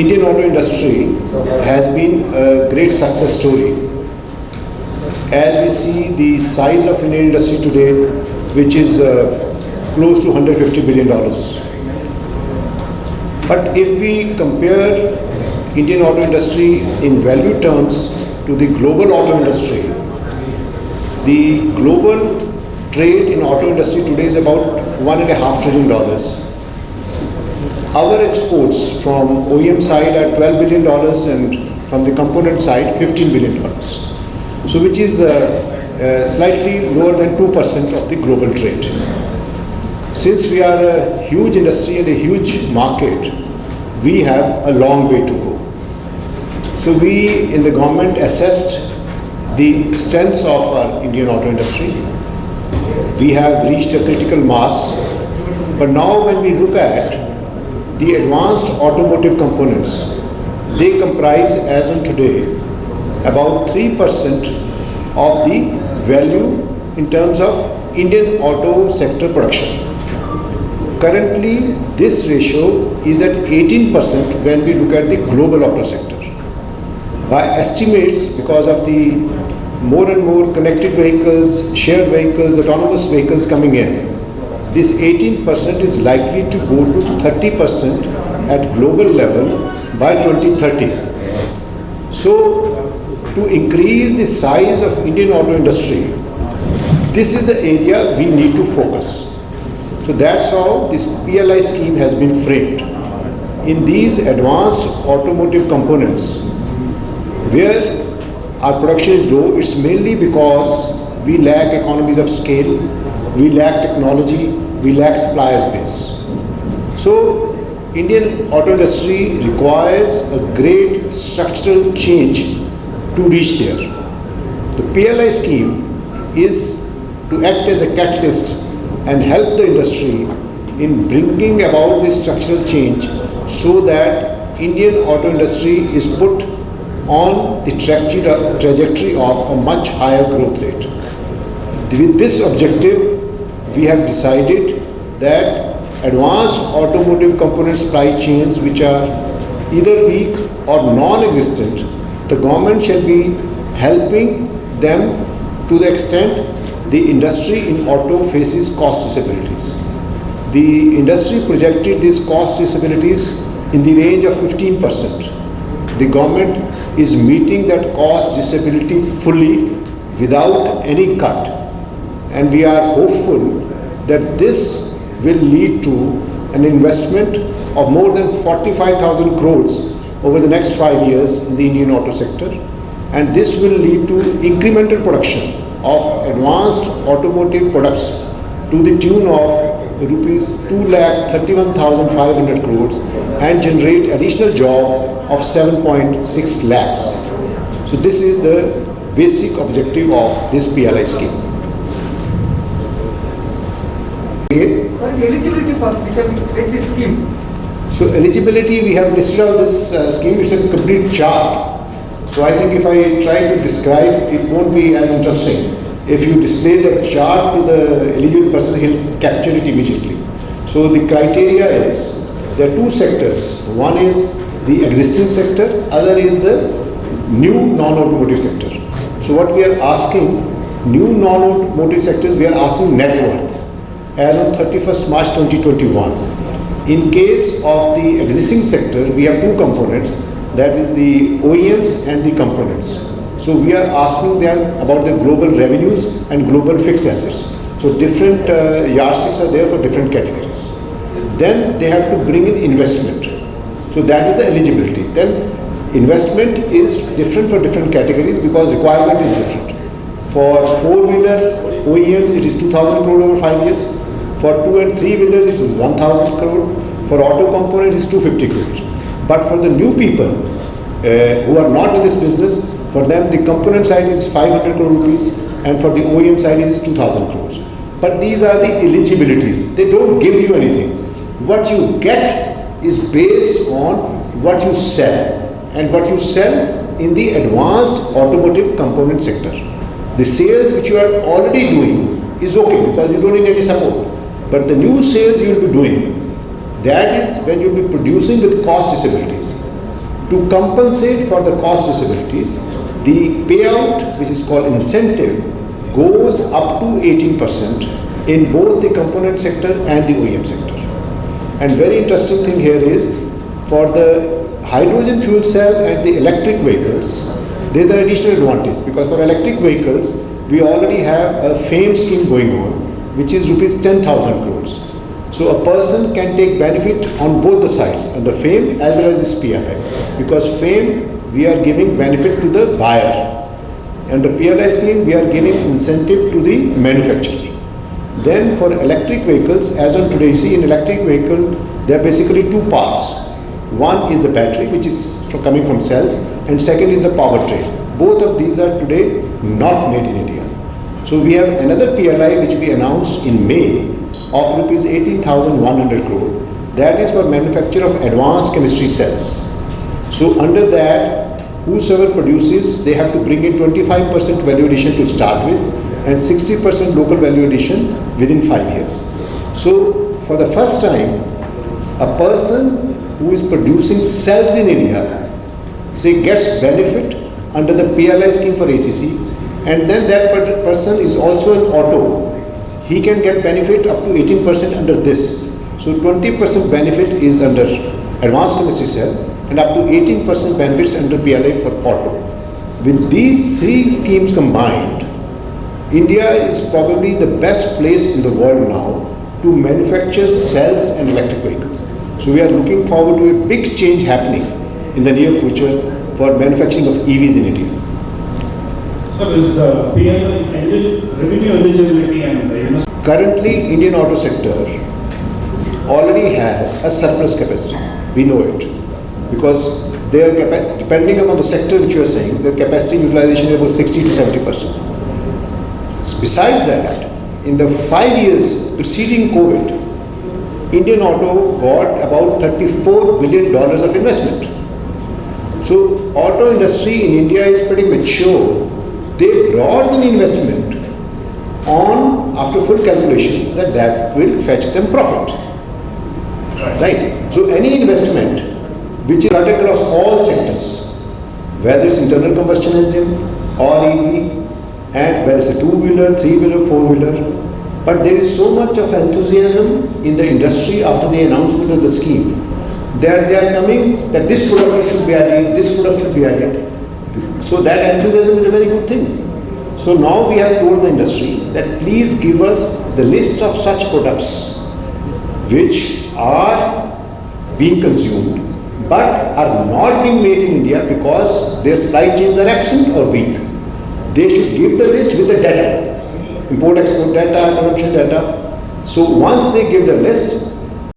Indian auto industry has been a great success story. As we see the size of Indian industry today, which is close to $150 billion. But if we compare Indian auto industry in value terms to the global auto industry, the global trade in auto industry today is about $1.5 trillion. Our exports from OEM side are $12 billion and from the component side $15 billion. So which is slightly lower than 2% of the global trade. Since we are a huge industry and a huge market, we have a long way to go. So we in the government assessed the strengths of our Indian auto industry. We have reached a critical mass, but now when we look at the advanced automotive components, they comprise as on today about 3% of the value in terms of Indian auto sector production. Currently, this ratio is at 18% when we look at the global auto sector. By estimates, because of the more and more connected vehicles, shared vehicles, autonomous vehicles coming in, this 18% is likely to go to 30% at global level by 2030. So, to increase the size of Indian auto industry, this is the area we need to focus. So that's how this PLI scheme has been framed. In these advanced automotive components, where our production is low, it's mainly because we lack economies of scale, we lack technology, we lack suppliers base. So Indian auto industry requires a great structural change to reach there. The PLI scheme is to act as a catalyst and help the industry in bringing about this structural change so that Indian auto industry is put on the trajectory of a much higher growth rate. With this objective, we have decided that advanced automotive component supply chains which are either weak or non-existent, the government shall be helping them to the extent the industry in auto faces cost disabilities. The industry projected these cost disabilities in the range of 15%. The government is meeting that cost disability fully without any cut. And we are hopeful that this will lead to an investment of more than 45,000 crores over the next 5 years in the Indian auto sector. And this will lead to incremental production of advanced automotive products to the tune of rupees 2,31,500 crores and generate additional job of 7.6 lakhs. So this is the basic objective of this PLI scheme. Eligibility for this scheme. So eligibility, we have listed on this scheme. It's a complete chart. So I think if I try to describe, it won't be as interesting. If you display the chart to the eligible person, he'll capture it immediately. So the criteria is, there are two sectors. One is the existing sector, other is the new non-automotive sector. So what we are asking, new non-automotive sectors, we are asking net worth as on 31st March 2021. In case of the existing sector, we have two components, that is the OEMs and the components. So we are asking them about the global revenues and global fixed assets. So different yardsticks are there for different categories. Then they have to bring in investment. So that is the eligibility. Then investment is different for different categories because requirement is different. For 4-wheeler OEMs, it is 2,000 crore over 5 years. For 2 and 3 wheelers, it is 1,000 crore. For auto components, it is 250 crores. But for the new people who are not in this business, for them the component side is 500 crore rupees and for the OEM side is 2,000 crores. But these are the eligibilities. They don't give you anything. What you get is based on what you sell, and what you sell in the advanced automotive component sector. The sales which you are already doing is okay because you don't need any support. But the new sales you will be doing, that is when you will be producing with cost disabilities. To compensate for the cost disabilities, the payout, which is called incentive, goes up to 18% in both the component sector and the OEM sector. And very interesting thing here is, for the hydrogen fuel cell and the electric vehicles, there is an additional advantage, because for electric vehicles, we already have a FAME scheme going on, which is rupees 10,000 crores. So a person can take benefit on both the sides, under FAME as well as this PLI. Because FAME, we are giving benefit to the buyer. Under PLI scheme, we are giving incentive to the manufacturer. Then for electric vehicles, as on today, you see in electric vehicle, there are basically two parts. One is the battery, which is coming from cells, and second is the powertrain. Both of these are today not made in India. So we have another PLI which we announced in May of rupees 18,100 crore. That is for manufacture of advanced chemistry cells. So under that, whosoever produces, they have to bring in 25% value addition to start with and 60% local value addition within 5 years. So for the first time, a person who is producing cells in India, say, gets benefit under the PLI scheme for ACC, and then that person is also an auto. He can get benefit up to 18% under this. So 20% benefit is under advanced chemistry cell and up to 18% benefits under PLI for auto. With these three schemes combined, India is probably the best place in the world now to manufacture cells and electric vehicles. So we are looking forward to a big change happening in the near future for manufacturing of EVs in India. So is PLI revenue eligibility and investment? Currently, Indian auto sector already has a surplus capacity. We know it. Because their depending upon the sector which you are saying, their capacity utilization is about 60 to 70%. Besides that, in the 5 years preceding COVID, Indian auto got about $34 billion of investment. So auto industry in India is pretty mature. They brought in investment on, after full calculations, that will fetch them profit. Right? So any investment which is cut across all sectors, whether it's internal combustion engine or EV, and whether it's a two-wheeler, three-wheeler, four-wheeler, but there is so much of enthusiasm in the industry after the announcement of the scheme that they are coming that this product should be added, this product should be added. So that enthusiasm is a very good thing. So now we have told the industry that please give us the list of such products which are being consumed but are not being made in India because their supply chains are absent or weak. They should give the list with the data, import-export data, consumption data. So once they give the list,